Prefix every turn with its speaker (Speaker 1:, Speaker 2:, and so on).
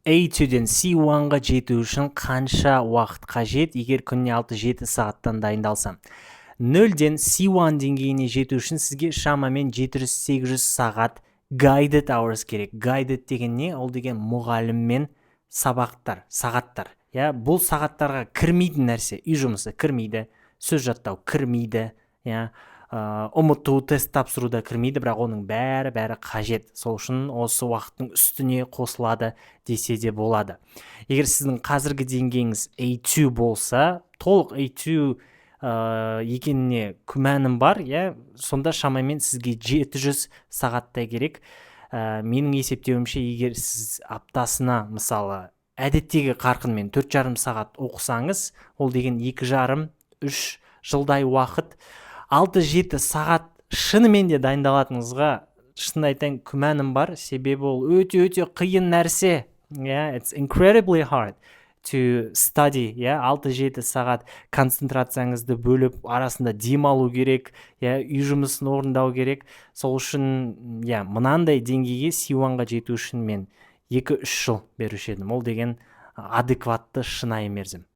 Speaker 1: A2-ден C1-ға жету үшін қанша уақыт қажет, егер күніне 6-7 сағаттан дайындалсам? 0-ден C1 деңгейіне жету үшін сізге шамамен 700-800 сағат guided hours керек. Guided деген не? Ол деген мұғаліммен сағаттар. Бұл сағаттарға кірмейді нәрсе, үй жұмысы кірмейді, сөз жаттау кірмейді, ұмыту, тест тапсыруда кірмейді, бірақ оның бәрі қажет. Сол үшін осы уақыттың үстіне қосылады десе де болады. Егер сіздің қазіргі деңгейіңіз A2 болса, толық A2 екеніне күмәнім бар, сонда шамамен сізге 700 сағаттай керек. Менің есептеуімше, егер сіз аптасына мысалы әдеттегі қарқынмен 4,5 сағат оқысаңыз, ол деген 2,5-3 жылдай уақыт. 6-7 сағат шынымен де дайындалатыныңызға шын айтайын күмәнім бар, себебі ол өте қиын нәрсе. It's incredibly hard to study. 6-7 сағат концентрацияңызды бөліп, арасында демалу керек, үй жұмысын орындау керек. Сол үшін мынандай деңгейге C1-ға жету үшін мен 2-3 жыл беруші едім. Ол деген адекватты шынайы мерзім.